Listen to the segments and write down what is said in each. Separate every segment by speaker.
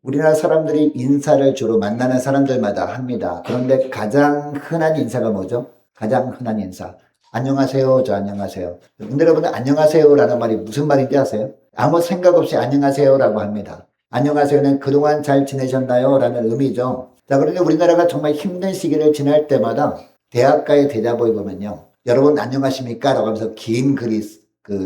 Speaker 1: 우리나라 사람들이 인사를 주로 만나는 사람들마다 합니다. 그런데 가장 흔한 인사가 뭐죠? 가장 흔한 인사. 안녕하세요. 안녕하세요. 근데 여러분들 안녕하세요라는 말이 무슨 말인지 아세요? 아무 생각 없이 안녕하세요라고 합니다. 안녕하세요는 그동안 잘 지내셨나요? 라는 의미죠. 자, 그런데 우리나라가 정말 힘든 시기를 지날 때마다 대학가의 대자보에 보면요. 여러분 안녕하십니까? 라고 하면서 긴 글이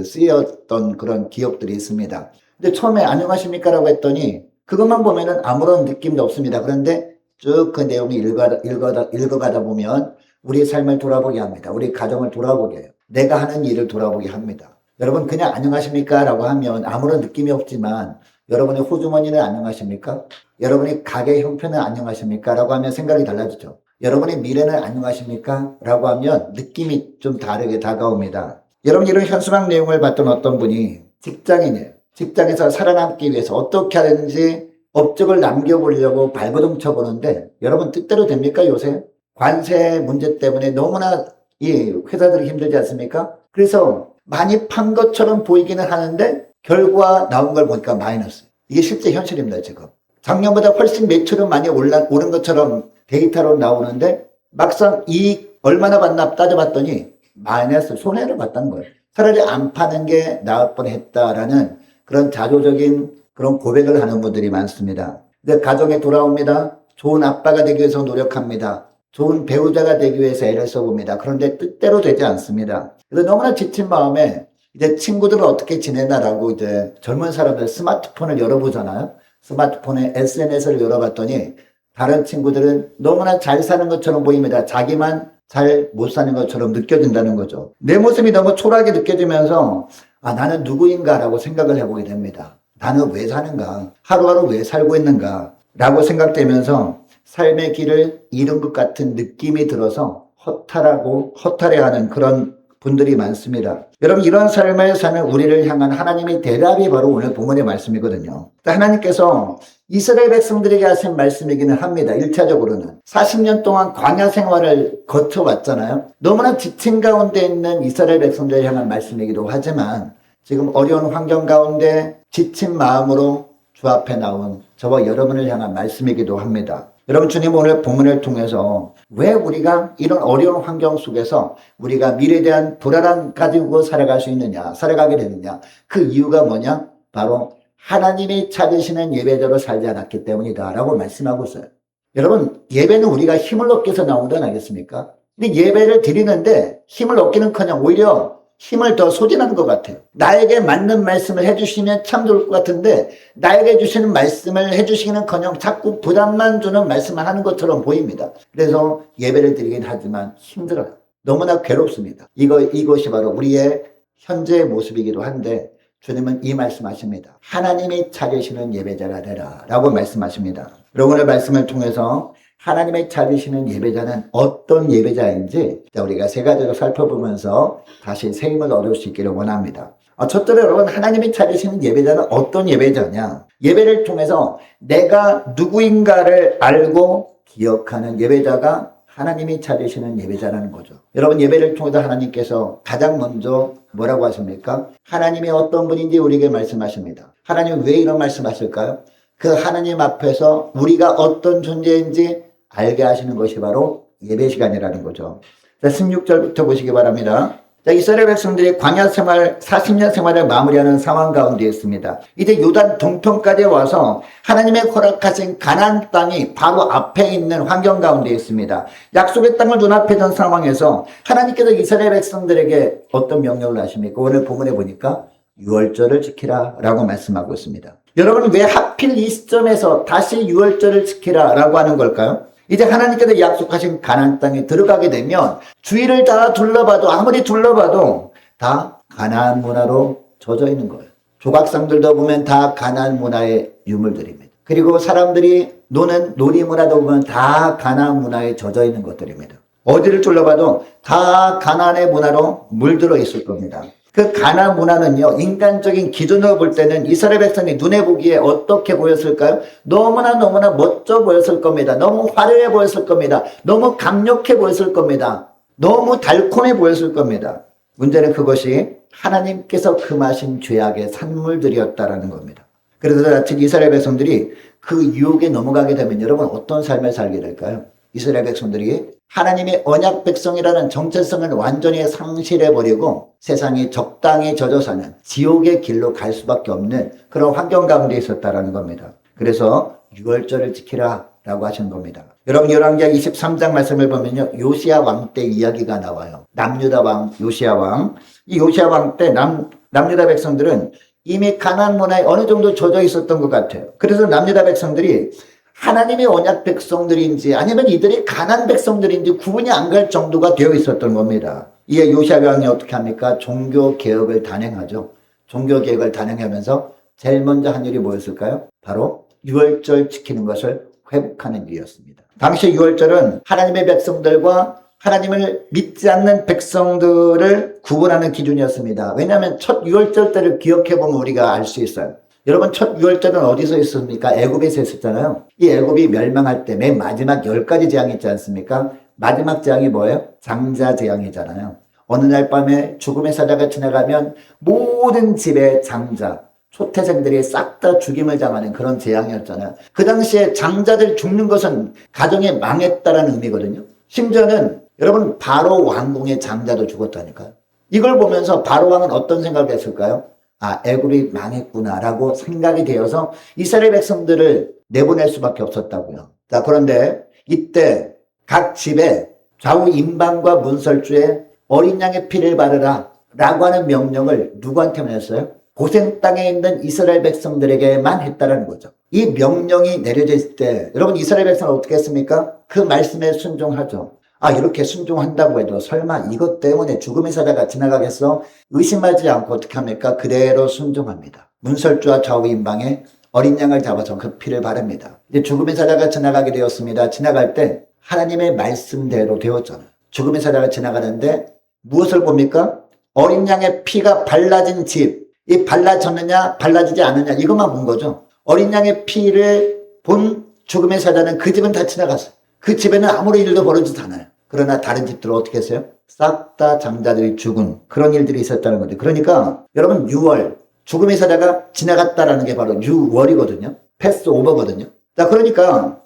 Speaker 1: 쓰였던 그런 기억들이 있습니다. 근데 처음에 안녕하십니까? 라고 했더니 그것만 보면은 아무런 느낌도 없습니다. 그런데 쭉 그 내용을 읽어가다 보면 우리의 삶을 돌아보게 합니다. 우리 가정을 돌아보게 해요. 내가 하는 일을 돌아보게 합니다. 여러분 그냥 안녕하십니까? 라고 하면 아무런 느낌이 없지만 여러분의 호주머니는 안녕하십니까? 여러분의 가게 형편은 안녕하십니까? 라고 하면 생각이 달라지죠. 여러분의 미래는 안녕하십니까? 라고 하면 느낌이 좀 다르게 다가옵니다. 여러분 이런 현수막 내용을 봤던 어떤 분이 직장인이에요. 직장에서 살아남기 위해서 어떻게 하든지 업적을 남겨보려고 발버둥 쳐보는데 여러분 뜻대로 됩니까 요새? 관세 문제 때문에 너무나 이 회사들이 힘들지 않습니까? 그래서 많이 판 것처럼 보이기는 하는데 결과 나온 걸 보니까 마이너스. 이게 실제 현실입니다 지금. 작년보다 훨씬 매출은 많이 오른 것처럼 데이터로 나오는데 막상 이익 얼마나 받나 따져봤더니 마이너스 손해를 봤다는 거예요. 차라리 안 파는 게 나을 뻔했다라는 그런 자조적인 그런 고백을 하는 분들이 많습니다. 근데 가정에 돌아옵니다. 좋은 아빠가 되기 위해서 노력합니다. 좋은 배우자가 되기 위해서 애를 써봅니다. 그런데 뜻대로 되지 않습니다. 그래서 너무나 지친 마음에 이제 친구들은 어떻게 지내나라고 이제 젊은 사람들 스마트폰을 열어보잖아요. 스마트폰에 SNS를 열어봤더니 다른 친구들은 너무나 잘 사는 것처럼 보입니다. 자기만 잘 못 사는 것처럼 느껴진다는 거죠. 내 모습이 너무 초라하게 느껴지면서 나는 누구인가라고 생각을 해보게 됩니다. 나는 왜 사는가? 하루하루 왜 살고 있는가? 라고 생각되면서 삶의 길을 잃은 것 같은 느낌이 들어서 허탈해하는 그런 분들이 많습니다. 여러분 이런 삶을 사는 우리를 향한 하나님의 대답이 바로 오늘 본문의 말씀이거든요. 하나님께서 이스라엘 백성들에게 하신 말씀이기는 합니다. 1차적으로는 40년 동안 광야 생활을 거쳐왔잖아요. 너무나 지친 가운데 있는 이스라엘 백성들을 향한 말씀이기도 하지만 지금 어려운 환경 가운데 지친 마음으로 주 앞에 나온 저와 여러분을 향한 말씀이기도 합니다. 여러분 주님 오늘 본문을 통해서 왜 우리가 이런 어려운 환경 속에서 우리가 미래에 대한 불안함 가지고 살아가게 되느냐 그 이유가 뭐냐? 바로 하나님이 찾으시는 예배자로 살지 않았기 때문이다 라고 말씀하고 있어요. 여러분 예배는 우리가 힘을 얻기 위해서 나온 건 아니겠습니까? 근데 예배를 드리는데 힘을 얻기는커녕 오히려 힘을 더 소진하는 것 같아요. 나에게 맞는 말씀을 해주시면 참 좋을 것 같은데 나에게 주시는 말씀을 해주시기는커녕 자꾸 부담만 주는 말씀만 하는 것처럼 보입니다. 그래서 예배를 드리긴 하지만 힘들어요. 너무나 괴롭습니다. 이것이 바로 우리의 현재의 모습이기도 한데 주님은 이 말씀하십니다. 하나님이 찾으시는 예배자가 되라 라고 말씀하십니다. 여러분 오늘 말씀을 통해서 하나님의 찾으시는 예배자는 어떤 예배자인지 우리가 세 가지로 살펴보면서 다시 새 힘을 얻을 수 있기를 원합니다. 첫째로 여러분 하나님이 찾으시는 예배자는 어떤 예배자냐? 예배를 통해서 내가 누구인가를 알고 기억하는 예배자가 하나님이 찾으시는 예배자라는 거죠. 여러분 예배를 통해서 하나님께서 가장 먼저 뭐라고 하십니까? 하나님이 어떤 분인지 우리에게 말씀하십니다. 하나님은 왜 이런 말씀하실까요? 그 하나님 앞에서 우리가 어떤 존재인지 알게 하시는 것이 바로 예배 시간이라는 거죠. 자, 16절부터 보시기 바랍니다. 자, 이스라엘 백성들이 광야 생활, 40년 생활을 마무리하는 상황 가운데 있습니다. 이제 요단 동편까지 와서 하나님의 허락하신 가나안 땅이 바로 앞에 있는 환경 가운데 있습니다. 약속의 땅을 눈앞에 둔 상황에서 하나님께서 이스라엘 백성들에게 어떤 명령을 하십니까? 오늘 본문에 보니까 유월절을 지키라 라고 말씀하고 있습니다. 여러분 왜 하필 이 시점에서 다시 유월절을 지키라 라고 하는 걸까요? 이제 하나님께서 약속하신 가나안 땅에 들어가게 되면 주위를 다 둘러봐도 아무리 둘러봐도 다 가나안 문화로 젖어 있는 거예요. 조각상들도 보면 다 가나안 문화의 유물들입니다. 그리고 사람들이 노는 놀이 문화도 보면 다 가나안 문화에 젖어 있는 것들입니다. 어디를 둘러봐도 다 가나안의 문화로 물들어 있을 겁니다. 그 가나안 문화는요, 인간적인 기준으로 볼 때는 이스라엘 백성이 눈에 보기에 어떻게 보였을까요? 너무나 멋져 보였을 겁니다. 너무 화려해 보였을 겁니다. 너무 강력해 보였을 겁니다. 너무 달콤해 보였을 겁니다. 문제는 그것이 하나님께서 금하신 죄악의 산물들이었다라는 겁니다. 그래서 자칫 이스라엘 백성들이 그 유혹에 넘어가게 되면 여러분 어떤 삶을 살게 될까요? 이스라엘 백성들이 하나님의 언약 백성이라는 정체성을 완전히 상실해버리고 세상이 적당히 젖어 사는 지옥의 길로 갈 수밖에 없는 그런 환경 가운데 있었다라는 겁니다. 그래서 유월절을 지키라 라고 하신 겁니다. 여러분 열왕기하 23장 말씀을 보면요, 요시야 왕 때 이야기가 나와요. 남유다 왕 요시야 왕. 이 요시야 왕 때 남유다 백성들은 이미 가나안 문화에 어느 정도 젖어 있었던 것 같아요. 그래서 남유다 백성들이 하나님의 언약 백성들인지 아니면 이들이 가나안 백성들인지 구분이 안 갈 정도가 되어 있었던 겁니다. 이에 요시야 왕이 어떻게 합니까? 종교 개혁을 단행하죠. 종교 개혁을 단행하면서 제일 먼저 한 일이 뭐였을까요? 바로 유월절 지키는 것을 회복하는 일이었습니다. 당시 유월절은 하나님의 백성들과 하나님을 믿지 않는 백성들을 구분하는 기준이었습니다. 왜냐하면 첫 유월절 때를 기억해보면 우리가 알 수 있어요. 여러분 첫 유월절은 어디서 있었습니까? 애굽에서 있었잖아요. 이 애굽이 멸망할 때 맨 마지막 10가지 재앙이 있지 않습니까? 마지막 재앙이 뭐예요? 장자 재앙이잖아요. 어느 날 밤에 죽음의 사자가 지나가면 모든 집의 장자, 초태생들이 싹 다 죽임을 당하는 그런 재앙이었잖아요. 그 당시에 장자들 죽는 것은 가정이 망했다라는 의미거든요. 심지어는 여러분 바로 왕궁의 장자도 죽었다니까요. 이걸 보면서 바로 왕은 어떤 생각을 했을까요? 아, 애굽이 망했구나라고 생각이 되어서 이스라엘 백성들을 내보낼 수밖에 없었다고요. 자, 그런데 이때 각 집에 좌우 임방과 문설주에 어린 양의 피를 바르라 라고 하는 명령을 누구한테만 했어요? 고센 땅에 있는 이스라엘 백성들에게만 했다라는 거죠. 이 명령이 내려져 있을 때 여러분 이스라엘 백성은 어떻게 했습니까? 그 말씀에 순종하죠. 아, 이렇게 순종한다고 해도 설마 이것 때문에 죽음의 사자가 지나가겠어? 의심하지 않고 어떻게 합니까? 그대로 순종합니다. 문설주와 좌우 임방에 어린 양을 잡아서 그 피를 바릅니다. 이제 죽음의 사자가 지나가게 되었습니다. 지나갈 때 하나님의 말씀대로 되었잖아요. 죽음의 사자가 지나가는데 무엇을 봅니까? 어린 양의 피가 발라진 집, 이 발라졌느냐 발라지지 않느냐 이것만 본 거죠. 어린 양의 피를 본 죽음의 사자는 그 집은 다 지나갔어요. 그 집에는 아무런 일도 벌어지지 않아요. 그러나 다른 집들은 어떻게 했어요? 싹 다 장자들이 죽은 그런 일들이 있었다는 거죠. 그러니까 여러분 6월 죽음의 사자가 지나갔다라는 게 바로 6월이거든요. 패스 오버거든요. 자, 그러니까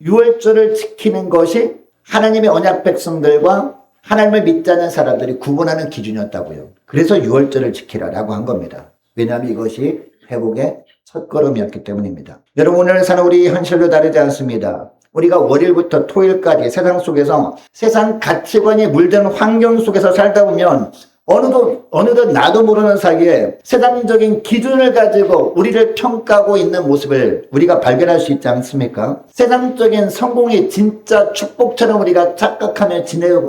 Speaker 1: 6월절을 지키는 것이 하나님의 언약 백성들과 하나님을 믿지 않는 사람들이 구분하는 기준이었다고요. 그래서 6월절을 지키라라고 한 겁니다. 왜냐하면 이것이 회복의 첫걸음이었기 때문입니다. 여러분 오늘 사는 우리 현실도 다르지 않습니다. 우리가 월요일부터 토요일까지 세상 속에서 세상 가치관이 물든 환경 속에서 살다 보면 어느덧 나도 모르는 사이에 세상적인 기준을 가지고 우리를 평가하고 있는 모습을 우리가 발견할 수 있지 않습니까? 세상적인 성공이 진짜 축복처럼 우리가 착각하며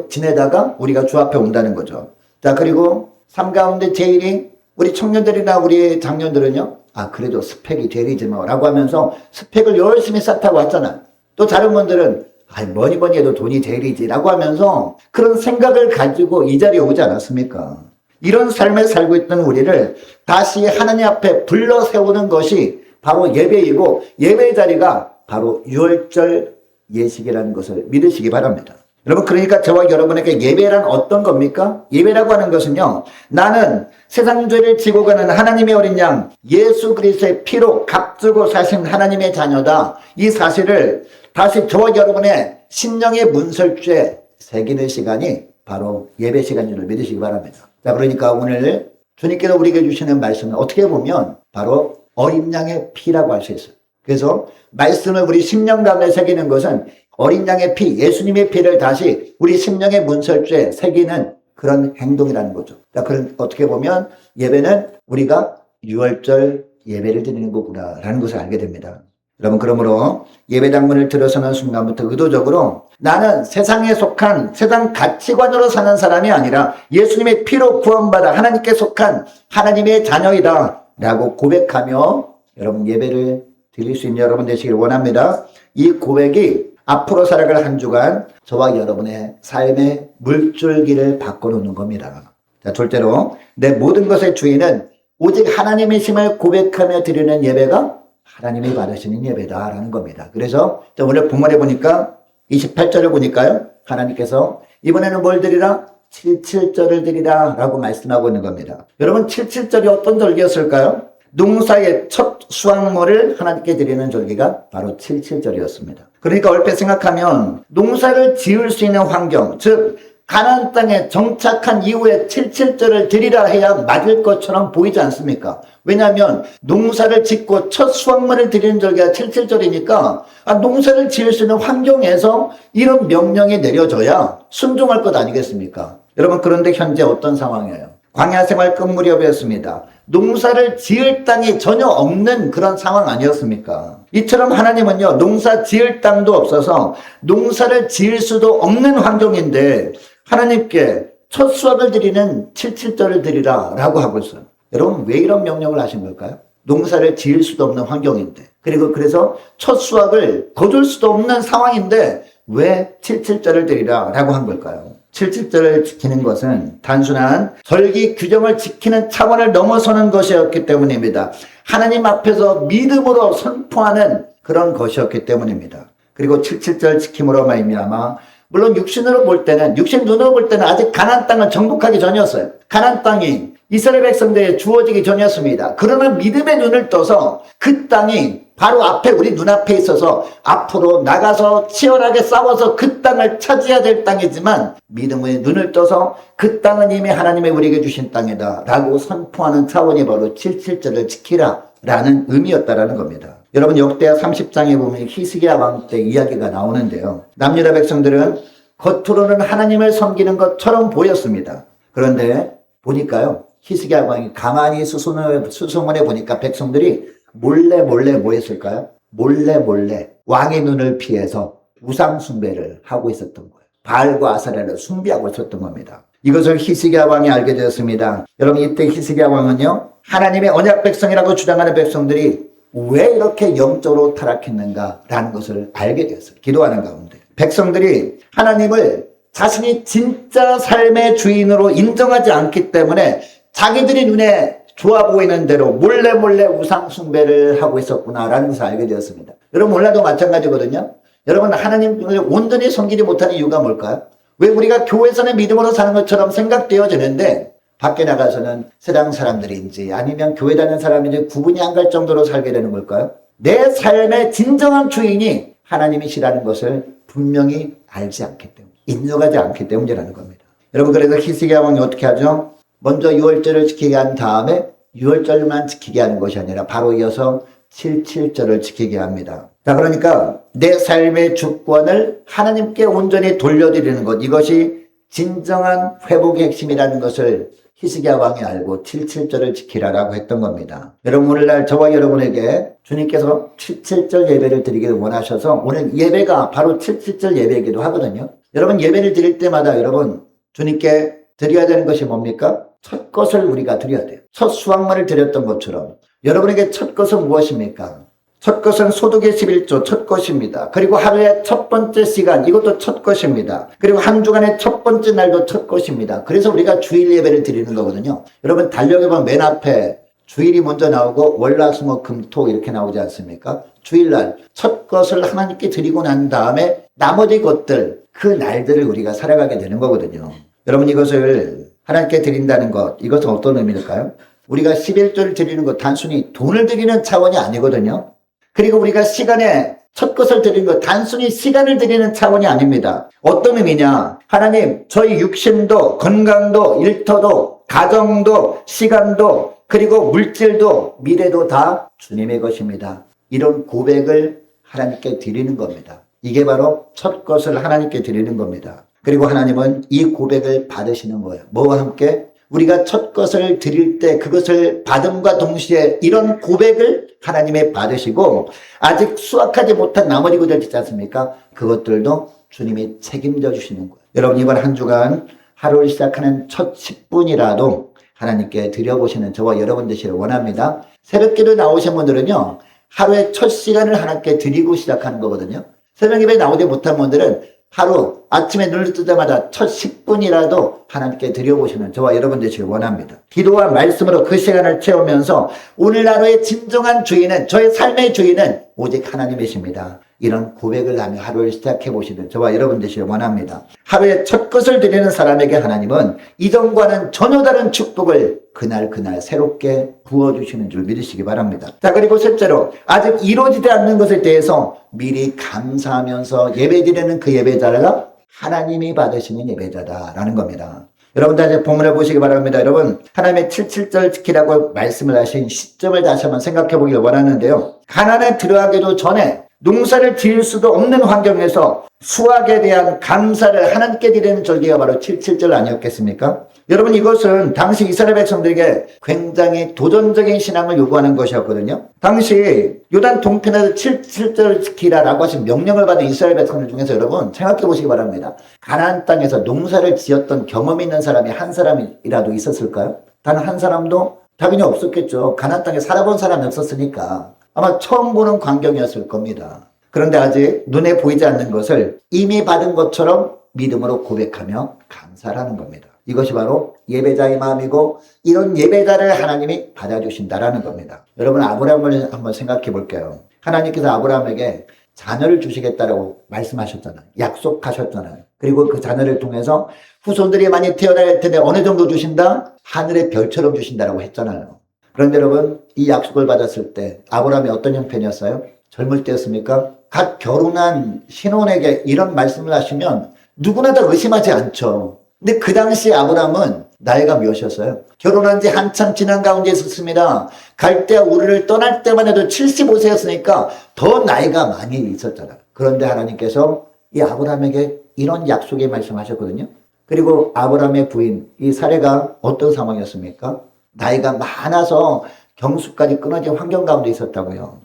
Speaker 1: 지내다가 우리가 주 앞에 온다는 거죠. 자, 그리고 삶 가운데 제일이 우리 청년들이나 우리 장년들은요, 아, 그래도 스펙이 제일이지 뭐 라고 하면서 스펙을 열심히 쌓다고 왔잖아요. 또 다른 분들은 아이, 뭐니 해도 돈이 제일이지 라고 하면서 그런 생각을 가지고 이 자리에 오지 않았습니까? 이런 삶을 살고 있던 우리를 다시 하나님 앞에 불러 세우는 것이 바로 예배이고 예배의 자리가 바로 유월절 예식이라는 것을 믿으시기 바랍니다. 여러분 그러니까 저와 여러분에게 예배란 어떤 겁니까? 예배라고 하는 것은요, 나는 세상 죄를 지고 가는 하나님의 어린 양 예수 그리스도의 피로 값주고 사신 하나님의 자녀다. 이 사실을 다시 저와 여러분의 심령의 문설주에 새기는 시간이 바로 예배 시간인 줄 믿으시기 바랍니다. 자, 그러니까 오늘 주님께서 우리에게 주시는 말씀은 어떻게 보면 바로 어린 양의 피라고 할 수 있어요. 그래서 말씀을 우리 심령 가운데 새기는 것은 어린 양의 피, 예수님의 피를 다시 우리 심령의 문설주에 새기는 그런 행동이라는 거죠. 자, 그런 어떻게 보면 예배는 우리가 유월절 예배를 드리는 거구나라는 것을 알게 됩니다. 여러분 그러므로 예배당문을 들어서는 순간부터 의도적으로 나는 세상에 속한 세상 가치관으로 사는 사람이 아니라 예수님의 피로 구원받아 하나님께 속한 하나님의 자녀이다 라고 고백하며 여러분 예배를 드릴 수 있는 여러분 되시길 원합니다. 이 고백이 앞으로 살아갈 한 주간 저와 여러분의 삶의 물줄기를 바꿔놓는 겁니다. 자, 둘째로 내 모든 것의 주인은 오직 하나님이심을 고백하며 드리는 예배가 하나님이 받으시는 예배다라는 겁니다. 그래서 오늘 본문에 보니까 28절을 보니까요, 하나님께서 이번에는 뭘 드리라? 77절을 드리라 라고 말씀하고 있는 겁니다. 여러분 77절이 어떤 절기였을까요? 농사의 첫 수확물을 하나님께 드리는 절기가 바로 7.7절이었습니다. 그러니까 얼핏 생각하면 농사를 지을 수 있는 환경, 즉 가나안 땅에 정착한 이후에 7.7절을 드리라 해야 맞을 것처럼 보이지 않습니까? 왜냐하면 농사를 짓고 첫 수확물을 드리는 절기가 7.7절이니까 농사를 지을 수 있는 환경에서 이런 명령이 내려져야 순종할 것 아니겠습니까? 여러분, 그런데 현재 어떤 상황이에요? 광야 생활 끝 무렵이었습니다. 농사를 지을 땅이 전혀 없는 그런 상황 아니었습니까? 이처럼 하나님은요, 농사 지을 땅도 없어서 농사를 지을 수도 없는 환경인데 하나님께 첫 수확을 드리는 7.7절을 드리라 라고 하고 있어요. 여러분, 왜 이런 명령을 하신 걸까요? 농사를 지을 수도 없는 환경인데, 그리고 그래서 첫 수확을 거둘 수도 없는 상황인데 왜 7.7절을 드리라 라고 한 걸까요? 7.7절을 지키는 것은 단순한 절기 규정을 지키는 차원을 넘어서는 것이었기 때문입니다. 하나님 앞에서 믿음으로 선포하는 그런 것이었기 때문입니다. 그리고 7.7절 지킴으로 말미암아, 물론 육신으로 볼 때는, 육신 눈으로 볼 때는 아직 가나안 땅을 정복하기 전이었어요. 가나안 땅이 이스라엘 백성들에게 주어지기 전이었습니다. 그러나 믿음의 눈을 떠서 그 땅이 바로 앞에, 우리 눈앞에 있어서 앞으로 나가서 치열하게 싸워서 그 땅을 차지해야 될 땅이지만 믿음의 눈을 떠서 그 땅은 이미 하나님의 우리에게 주신 땅이다 라고 선포하는 차원이 바로 7.7절을 지키라 라는 의미였다라는 겁니다. 여러분, 역대하 30장에 보면 히스기야 왕 때 이야기가 나오는데요. 남유다 백성들은 겉으로는 하나님을 섬기는 것처럼 보였습니다. 그런데 보니까요, 히스기야 왕이 가만히 수소문해 보니까 백성들이 몰래 뭐 했을까요? 몰래 왕의 눈을 피해서 우상 숭배를 하고 있었던 거예요. 바알과 아사랴를 숭배하고 있었던 겁니다. 이것을 히스기야 왕이 알게 되었습니다. 여러분, 이때 히스기야 왕은요, 하나님의 언약 백성이라고 주장하는 백성들이 왜 이렇게 영적으로 타락했는가라는 것을 알게 되었어요. 기도하는 가운데 백성들이 하나님을 자신이 진짜 삶의 주인으로 인정하지 않기 때문에 자기들이 눈에 좋아 보이는 대로 몰래 우상 숭배를 하고 있었구나라는 것을 알게 되었습니다. 여러분, 오늘도 마찬가지거든요. 여러분, 하나님을 온전히 섬기지 못하는 이유가 뭘까요? 왜 우리가 교회에서는 믿음으로 사는 것처럼 생각되어지는데 밖에 나가서는 세상 사람들인지 아니면 교회 다니는 사람인지 구분이 안 갈 정도로 살게 되는 걸까요? 내 삶의 진정한 주인이 하나님이시라는 것을 분명히 알지 않기 때문에, 인정하지 않기 때문이라는 겁니다. 여러분, 그래서 히스기야 왕이 어떻게 하죠? 먼저 6월절을 지키게 한 다음에 6월절만 지키게 하는 것이 아니라 바로 이어서 7.7절을 지키게 합니다. 자, 그러니까 내 삶의 주권을 하나님께 온전히 돌려드리는 것, 이것이 진정한 회복의 핵심이라는 것을 히스기야 왕이 알고 7.7절을 지키라라고 했던 겁니다. 여러분, 오늘날 저와 여러분에게 주님께서 7.7절 예배를 드리기를 원하셔서 오늘 예배가 바로 7.7절 예배이기도 하거든요. 여러분, 예배를 드릴 때마다 여러분, 주님께 드려야 되는 것이 뭡니까? 첫 것을 우리가 드려야 돼요. 첫 수확물을 드렸던 것처럼 여러분에게 첫 것은 무엇입니까? 첫 것은 소득의 11조 첫 것입니다. 그리고 하루의 첫 번째 시간, 이것도 첫 것입니다. 그리고 한 주간의 첫 번째 날도 첫 것입니다. 그래서 우리가 주일 예배를 드리는 거거든요. 여러분, 달력에 보면 맨 앞에 주일이 먼저 나오고 월화수목금토 이렇게 나오지 않습니까? 주일날 첫 것을 하나님께 드리고 난 다음에 나머지 것들, 그 날들을 우리가 살아가게 되는 거거든요. 여러분, 이것을 하나님께 드린다는 것, 이것은 어떤 의미일까요? 우리가 11조를 드리는 것, 단순히 돈을 드리는 차원이 아니거든요. 그리고 우리가 시간에 첫 것을 드리는 것, 단순히 시간을 드리는 차원이 아닙니다. 어떤 의미냐? 하나님, 저희 육신도, 건강도, 일터도, 가정도, 시간도, 그리고 물질도, 미래도 다 주님의 것입니다. 이런 고백을 하나님께 드리는 겁니다. 이게 바로 첫 것을 하나님께 드리는 겁니다. 그리고 하나님은 이 고백을 받으시는 거예요. 뭐와 함께? 우리가 첫 것을 드릴 때 그것을 받음과 동시에 이런 고백을 하나님의 받으시고 아직 수확하지 못한 나머지 것들 있지 않습니까? 그것들도 주님이 책임져 주시는 거예요. 여러분, 이번 한 주간 하루를 시작하는 첫 10분이라도 하나님께 드려보시는 저와 여러분 되시길 원합니다. 새벽기도 나오신 분들은요, 하루의 첫 시간을 하나님께 드리고 시작하는 거거든요. 새벽 예배 나오지 못한 분들은 하루 아침에 눈을 뜨자마자 첫 10분이라도 하나님께 드려보시는 저와 여러분 되시길 원합니다. 기도와 말씀으로 그 시간을 채우면서 오늘 하루의 진정한 주인은, 저의 삶의 주인은 오직 하나님이십니다. 이런 고백을 하며 하루를 시작해 보시는 저와 여러분 되시길 원합니다. 하루의 첫 것을 드리는 사람에게 하나님은 이전과는 전혀 다른 축복을 그날 새롭게 부어주시는 줄 믿으시기 바랍니다. 자, 그리고 셋째로 아직 이루어지지 않는 것에 대해서 미리 감사하면서 예배드리는 그 예배자가 하나님이 받으시는 예배자다라는 겁니다. 여러분들 이제 본문을 보시기 바랍니다. 여러분, 하나님의 77절 지키라고 말씀을 하신 시점을 다시 한번 생각해 보길 원하는데요. 가난에 들어가기도 전에 농사를 지을 수도 없는 환경에서 수확에 대한 감사를 하나님께 드리는 절기가 바로 77절 아니었겠습니까? 여러분, 이것은 당시 이스라엘 백성들에게 굉장히 도전적인 신앙을 요구하는 것이었거든요. 당시 요단 동편에서 77절을 지키라라고 하신 명령을 받은 이스라엘 백성들 중에서 여러분 생각해 보시기 바랍니다. 가나안 땅에서 농사를 지었던 경험이 있는 사람이 한 사람이라도 있었을까요? 단 한 사람도 당연히 없었겠죠. 가나안 땅에 살아본 사람이 없었으니까 아마 처음 보는 광경이었을 겁니다. 그런데 아직 눈에 보이지 않는 것을 이미 받은 것처럼 믿음으로 고백하며 감사하는 겁니다. 이것이 바로 예배자의 마음이고 이런 예배자를 하나님이 받아주신다라는 겁니다. 여러분, 아브라함을 한번 생각해 볼게요. 하나님께서 아브라함에게 자녀를 주시겠다라고 말씀하셨잖아요. 약속하셨잖아요. 그리고 그 자녀를 통해서 후손들이 많이 태어날 텐데 어느 정도 주신다? 하늘의 별처럼 주신다라고 했잖아요. 그런데 여러분, 이 약속을 받았을 때 아브라함이 어떤 형편이었어요? 젊을 때였습니까? 갓 결혼한 신혼에게 이런 말씀을 하시면 누구나 다 의심하지 않죠. 근데 그 당시 아브라함은 나이가 몇이었어요? 결혼한 지 한참 지난 가운데 있었습니다. 갈대아 우르를 떠날 때만 해도 75세였으니까 더 나이가 많이 있었잖아요. 그런데 하나님께서 이 아브라함에게 이런 약속의 말씀하셨거든요. 그리고 아브라함의 부인 이 사례가 어떤 상황이었습니까? 나이가 많아서 경수까지 끊어진 환경 가운데 있었다고요.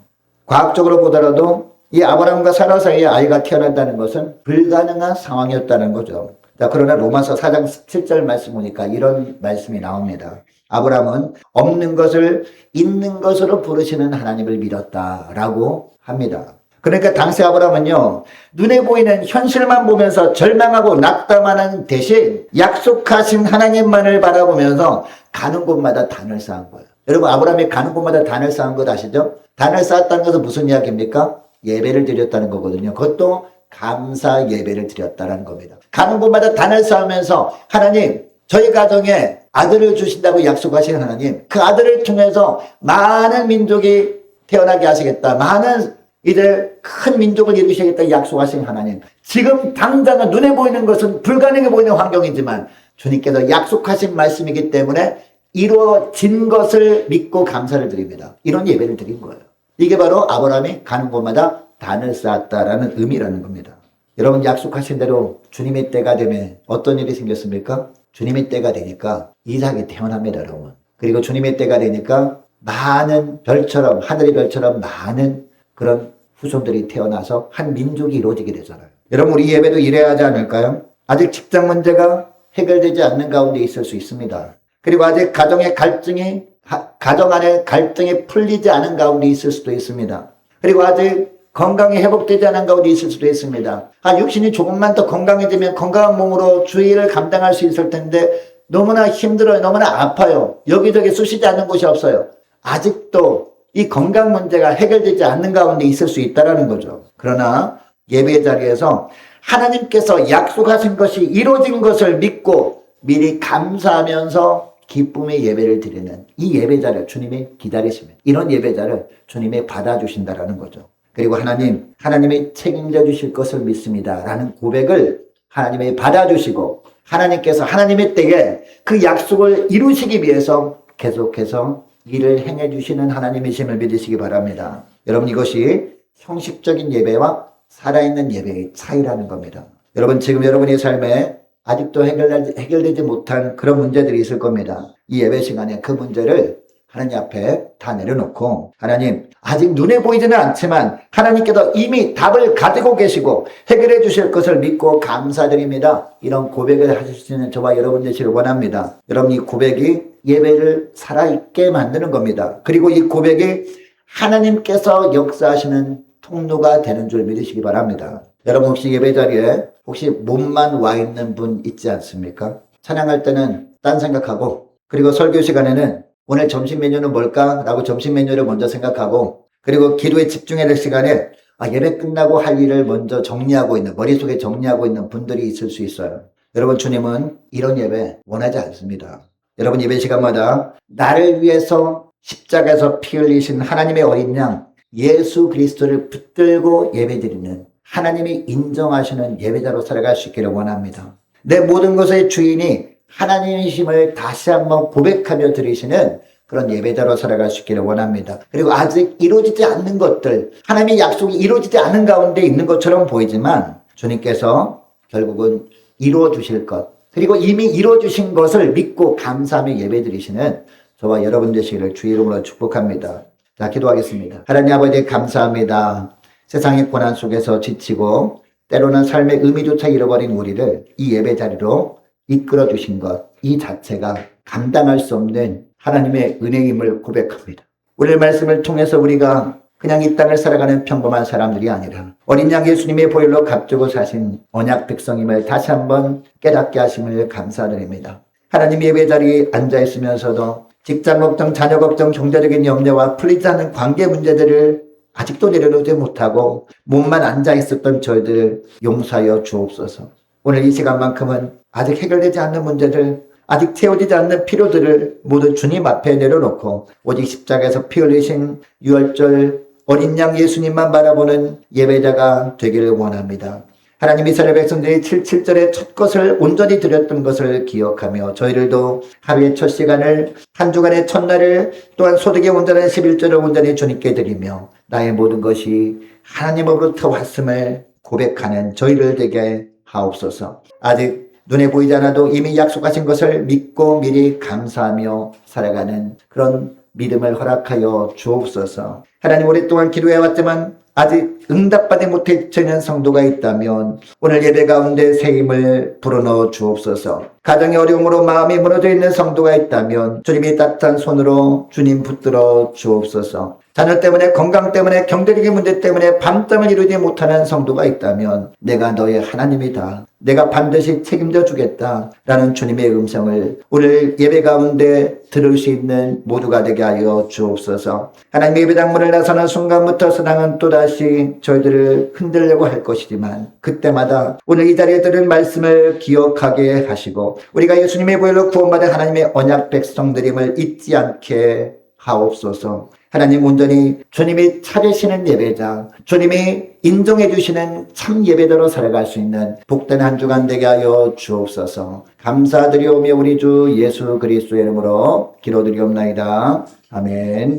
Speaker 1: 과학적으로 보더라도 이 아브라함과 사라 사이에 아이가 태어난다는 것은 불가능한 상황이었다는 거죠. 자, 그러나 로마서 4장 17절 말씀 보니까 이런 말씀이 나옵니다. 아브라함은 없는 것을 있는 것으로 부르시는 하나님을 믿었다라고 합니다. 그러니까 당시 아브라함은요, 눈에 보이는 현실만 보면서 절망하고 낙담하는 대신 약속하신 하나님만을 바라보면서 가는 곳마다 단을 쌓은 거예요. 여러분, 아브라함이 가는 곳마다 단을 쌓은 것 아시죠? 단을 쌓았다는 것은 무슨 이야기입니까? 예배를 드렸다는 거거든요. 그것도 감사 예배를 드렸다는 겁니다. 가는 곳마다 단을 쌓으면서 하나님, 저희 가정에 아들을 주신다고 약속하신 하나님, 그 아들을 통해서 많은 민족이 태어나게 하시겠다. 많은 이제 큰 민족을 이루시겠다 약속하신 하나님. 지금 당장은 눈에 보이는 것은 불가능해 보이는 환경이지만 주님께서 약속하신 말씀이기 때문에 이루어진 것을 믿고 감사를 드립니다. 이런 예배를 드린 거예요. 이게 바로 아브라함이 가는 곳마다 단을 쌓았다라는 의미라는 겁니다. 여러분, 약속하신 대로 주님의 때가 되면 어떤 일이 생겼습니까? 주님의 때가 되니까 이삭이 태어납니다, 여러분. 그리고 주님의 때가 되니까 많은 별처럼, 하늘의 별처럼 많은 그런 후손들이 태어나서 한 민족이 이루어지게 되잖아요. 여러분, 우리 예배도 이래야 하지 않을까요? 아직 직장 문제가 해결되지 않는 가운데 있을 수 있습니다. 그리고 아직 가정 안에 갈등이 풀리지 않은 가운데 있을 수도 있습니다. 그리고 아직 건강이 회복되지 않은 가운데 있을 수도 있습니다. 육신이 조금만 더 건강해지면 건강한 몸으로 주의를 감당할 수 있을 텐데 너무나 힘들어요. 너무나 아파요. 여기저기 쑤시지 않는 곳이 없어요. 아직도 이 건강 문제가 해결되지 않는 가운데 있을 수 있다는 거죠. 그러나 예배 자리에서 하나님께서 약속하신 것이 이루어진 것을 믿고 미리 감사하면서 기쁨의 예배를 드리는 이 예배자를 주님이 기다리시면 이런 예배자를 주님이 받아주신다라는 거죠. 그리고 하나님이 책임져 주실 것을 믿습니다 라는 고백을 하나님이 받아주시고 하나님께서 하나님의 때에 그 약속을 이루시기 위해서 계속해서 일을 행해 주시는 하나님이심을 믿으시기 바랍니다. 여러분, 이것이 형식적인 예배와 살아있는 예배의 차이라는 겁니다. 여러분, 지금 여러분의 삶에 아직도 해결되지 못한 그런 문제들이 있을 겁니다. 이 예배 시간에 그 문제를 하나님 앞에 다 내려놓고 하나님, 아직 눈에 보이지는 않지만 하나님께서 이미 답을 가지고 계시고 해결해 주실 것을 믿고 감사드립니다. 이런 고백을 하실 수 있는 저와 여러분 되시길 원합니다. 여러분, 이 고백이 예배를 살아있게 만드는 겁니다. 그리고 이 고백이 하나님께서 역사하시는 통로가 되는 줄 믿으시기 바랍니다. 여러분, 혹시 예배 자리에 혹시 몸만 와 있는 분 있지 않습니까? 찬양할 때는 딴 생각하고, 그리고 설교 시간에는 오늘 점심 메뉴는 뭘까? 라고 점심 메뉴를 먼저 생각하고, 그리고 기도에 집중해야 될 시간에 예배 끝나고 할 일을 먼저 정리하고 있는, 머릿속에 정리하고 있는 분들이 있을 수 있어요. 여러분, 주님은 이런 예배 원하지 않습니다. 여러분, 예배 시간마다 나를 위해서 십자가에서 피 흘리신 하나님의 어린 양 예수 그리스도를 붙들고 예배드리는, 하나님이 인정하시는 예배자로 살아갈 수 있기를 원합니다. 내 모든 것의 주인이 하나님이심을 다시 한번 고백하며 드리시는 그런 예배자로 살아갈 수 있기를 원합니다. 그리고 아직 이루어지지 않는 것들, 하나님의 약속이 이루어지지 않은 가운데 있는 것처럼 보이지만 주님께서 결국은 이루어 주실 것, 그리고 이미 이루어 주신 것을 믿고 감사하며 예배드리시는 저와 여러분 되시기를 주의 이름으로 축복합니다. 자, 기도하겠습니다. 하나님 아버지, 감사합니다. 세상의 고난 속에서 지치고 때로는 삶의 의미조차 잃어버린 우리를 이 예배 자리로 이끌어 주신 것, 이 자체가 감당할 수 없는 하나님의 은혜임을 고백합니다. 오늘 말씀을 통해서 우리가 그냥 이 땅을 살아가는 평범한 사람들이 아니라 어린 양 예수님의 보혈로 값주고 사신 언약 백성임을 다시 한번 깨닫게 하심을 감사드립니다. 하나님 예배 자리에 앉아 있으면서도 직장 걱정, 자녀 걱정, 경제적인 염려와 풀리지 않는 관계 문제들을 아직도 내려놓지 못하고 몸만 앉아 있었던 저희들 용서하여 주옵소서. 오늘 이 시간만큼은 아직 해결되지 않는 문제들, 아직 채워지지 않는 필요들을 모두 주님 앞에 내려놓고 오직 십자가에서 피 흘리신 유월절 어린 양 예수님만 바라보는 예배자가 되기를 원합니다. 하나님, 이스라엘 백성들이 7절의 첫 것을 온전히 드렸던 것을 기억하며 저희들도 하루의 첫 시간을, 한 주간의 첫날을, 또한 소득의 온전한 11절을 온전히 주님께 드리며 나의 모든 것이 하나님으로부터 왔음을 고백하는 저희를 되게 하옵소서. 아직 눈에 보이지 않아도 이미 약속하신 것을 믿고 미리 감사하며 살아가는 그런 믿음을 허락하여 주옵소서. 하나님, 오랫동안 기도해왔지만 아직 응답받지 못했는 성도가 있다면 오늘 예배 가운데 새 힘을 불어넣어 주옵소서. 가정의 어려움으로 마음이 무너져 있는 성도가 있다면 주님이 따뜻한 손으로 주님 붙들어 주옵소서. 자녀 때문에, 건강 때문에, 경제적인 문제 때문에 밤잠을 이루지 못하는 성도가 있다면 내가 너의 하나님이다, 내가 반드시 책임져 주겠다 라는 주님의 음성을 오늘 예배 가운데 들을 수 있는 모두가 되게 하여 주옵소서. 하나님, 예배당 문을 나서는 순간부터 사단은 또다시 저희들을 흔들려고 할 것이지만 그때마다 오늘 이 자리에 들은 말씀을 기억하게 하시고 우리가 예수님의 보혈로 구원받은 하나님의 언약 백성들임을 잊지 않게 하옵소서. 하나님, 온전히 주님이 찾으시는 예배자, 주님이 인정해 주시는 참 예배자로 살아갈 수 있는 복된 한 주간 되게 하여 주옵소서. 감사드리오며 우리 주 예수 그리스도의 이름으로 기도드리옵나이다. 아멘.